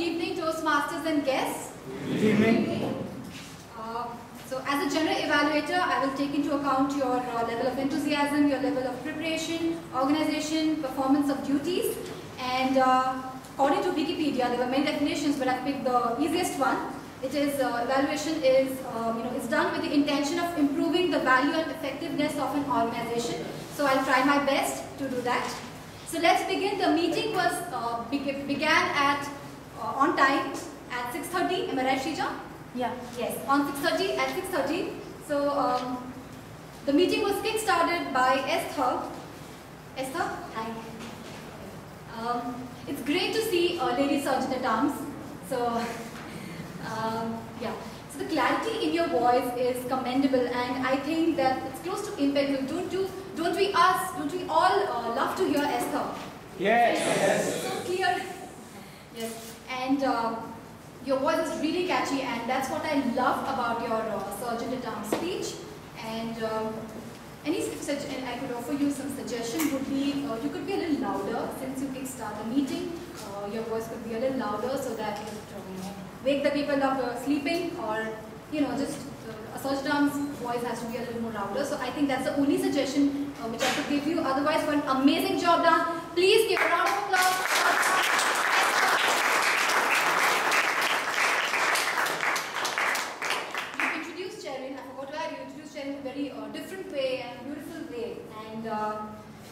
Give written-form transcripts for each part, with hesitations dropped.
evening, Toastmasters and guests. Good evening. So as a general evaluator, I will take into account your level of enthusiasm, your level of preparation, organization, performance of duties. And according to Wikipedia, there were many definitions, but I picked the easiest one. It is, evaluation is, it's done with the intention of improving the value and effectiveness of an organization. So I'll try my best to do that. So let's begin. The meeting was began at on time at 6:30. Am I right, Shrija? Yeah. Yes, on 6:30 at 6:30. So the meeting was kick-started by Esther. Esther, hi. It's great to see Lady Sergeant at Arms. So yeah. So the clarity in your voice is commendable, and I think that it's close to impeccable. Don't we all love to hear Esther? Yes. So clear. Yes. And your voice is really catchy, and that's what I love about your Sergeant at Arms speech. And I could offer you some suggestion would be you could be a little louder since you kickstart the meeting. Your voice could be a little louder so that it wake the people up sleeping, or just a Sergeant at Arms voice has to be a little more louder. So I think that's the only suggestion which I could give you. Otherwise, for an amazing job done, please give a round of applause. In a very different way and beautiful way, and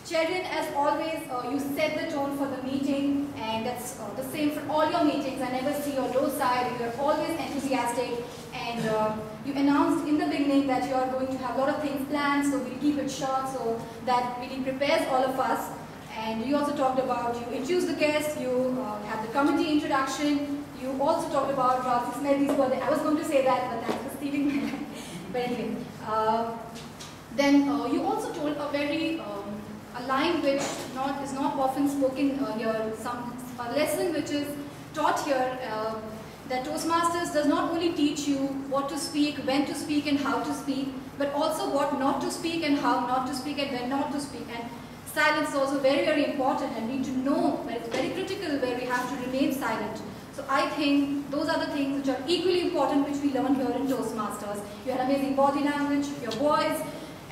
Cherin, as always, you set the tone for the meeting, and that's the same for all your meetings. I never see your low side. You are always enthusiastic, and you announced in the beginning that you are going to have a lot of things planned, so we'll keep it short so that really prepares all of us. And you also talked about, you introduced the guests, you had the committee introduction, you also talked about Ralph Ismail's birthday. I was going to say that, but thanks for stealing my line. But anyway, then you also told a very a line which is not often spoken here. A lesson which is taught here that Toastmasters does not only teach you what to speak, when to speak, and how to speak, but also what not to speak and how not to speak and when not to speak. And silence is also very, very important, and we need to know that it's very critical where we have to remain silent. So I think those are the things which are equally important, which we learn here in Toastmasters. You had amazing body language, your voice,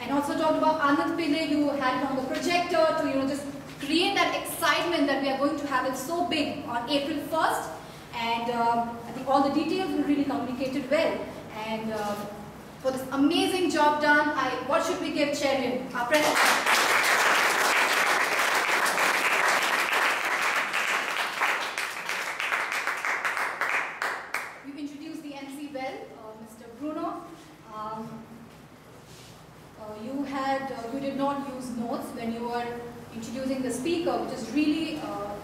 and also talked about Anand Pillai. You had it on the projector to just create that excitement that we are going to have it so big on April 1st. And I think all the details were really communicated well. And for this amazing job done, what should we give Cherin, our president? You did not use notes when you were introducing the speaker, which is really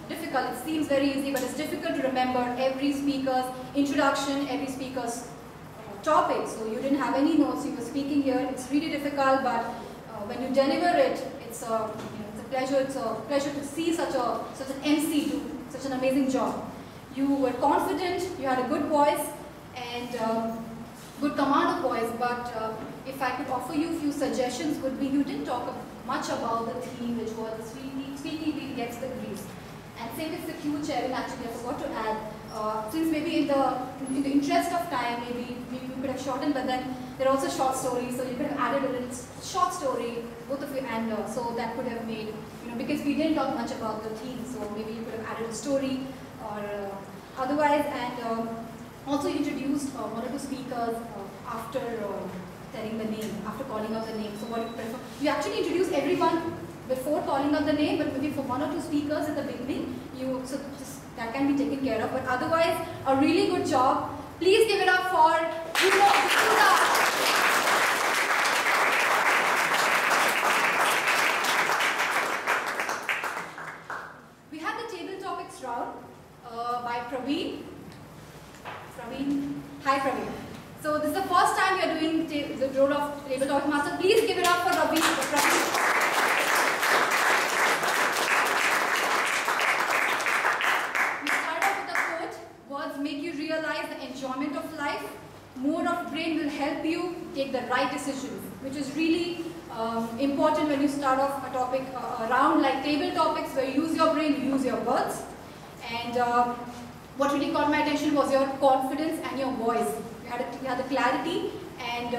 difficult. It seems very easy, but it's difficult to remember every speaker's introduction, every speaker's topic. So you didn't have any notes. You were speaking here. It's really difficult, but when you deliver it, it's a pleasure. It's a pleasure to see such an MC do such an amazing job. You were confident. You had a good voice and good command of voice, but if I could offer you a few suggestions, would be you didn't talk much about the theme, which was the squeaky wheel gets the grease. And same with the cue, Cherin, actually I forgot to add, since maybe in the interest of time, maybe you could have shortened, but then there are also short stories, so you could have added a little short story, both of you, and so that could have made, because we didn't talk much about the theme, so maybe you could have added a story or otherwise, and also introduced one or two speakers after telling the name, after calling out the name. So what you prefer? You actually introduce everyone before calling out the name, but maybe for one or two speakers at the beginning, so that can be taken care of. But otherwise, a really good job. Please give it up for D'Souza. We had the table topics round by Praveen. Hi Praveen. So this is the first time you are doing the role of Table Topic Master. Please give it up for Praveen. We start off with a quote. Words make you realize the enjoyment of life. More of brain will help you take the right decisions, which is really important when you start off a topic around like table topics where you use your brain, you use your words. And what really caught my attention was your confidence and your voice. You had the clarity, and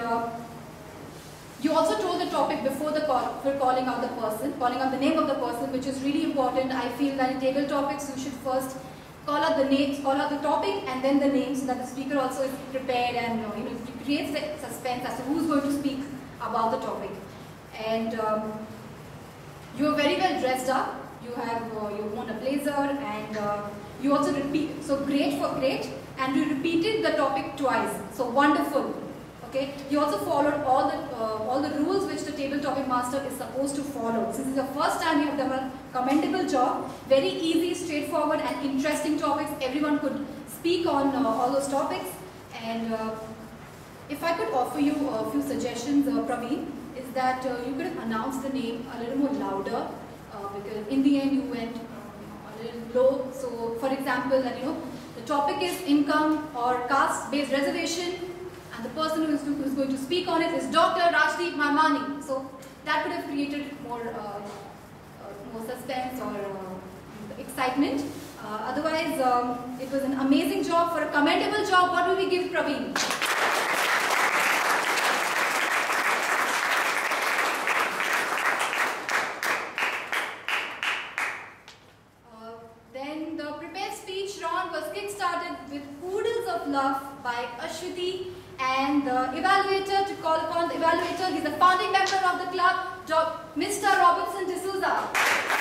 you also told the topic before the call, for calling out the person, calling out the name of the person, which is really important. I feel that in table topics, you should first call out the names, call out the topic, and then the names, so that the speaker also is prepared, and it creates the suspense as to who's going to speak about the topic. And you are very well dressed up. You have you worn a blazer, and you also repeat. So great, and you repeated the topic twice. So wonderful. Okay. You also followed all the rules which the table topic master is supposed to follow. This is the first time you have done a commendable job. Very easy, straightforward, and interesting topics. Everyone could speak on all those topics. And if I could offer you a few suggestions, Praveen, is that you could announce the name a little more louder, because in the end you went a little low. So, for example, that the topic is income or caste-based reservation, and the person who is going to speak on it is Dr. Rajdeep Marmani. So that would have created more suspense or excitement. Otherwise, it was an amazing job. For a commendable job, what will we give Praveen? Then the prepared speech round was kick-started with Oodles of Love by Ashwati, and the evaluator, to call upon the evaluator, he's the founding member of the club, Mr. Robinson D'Souza.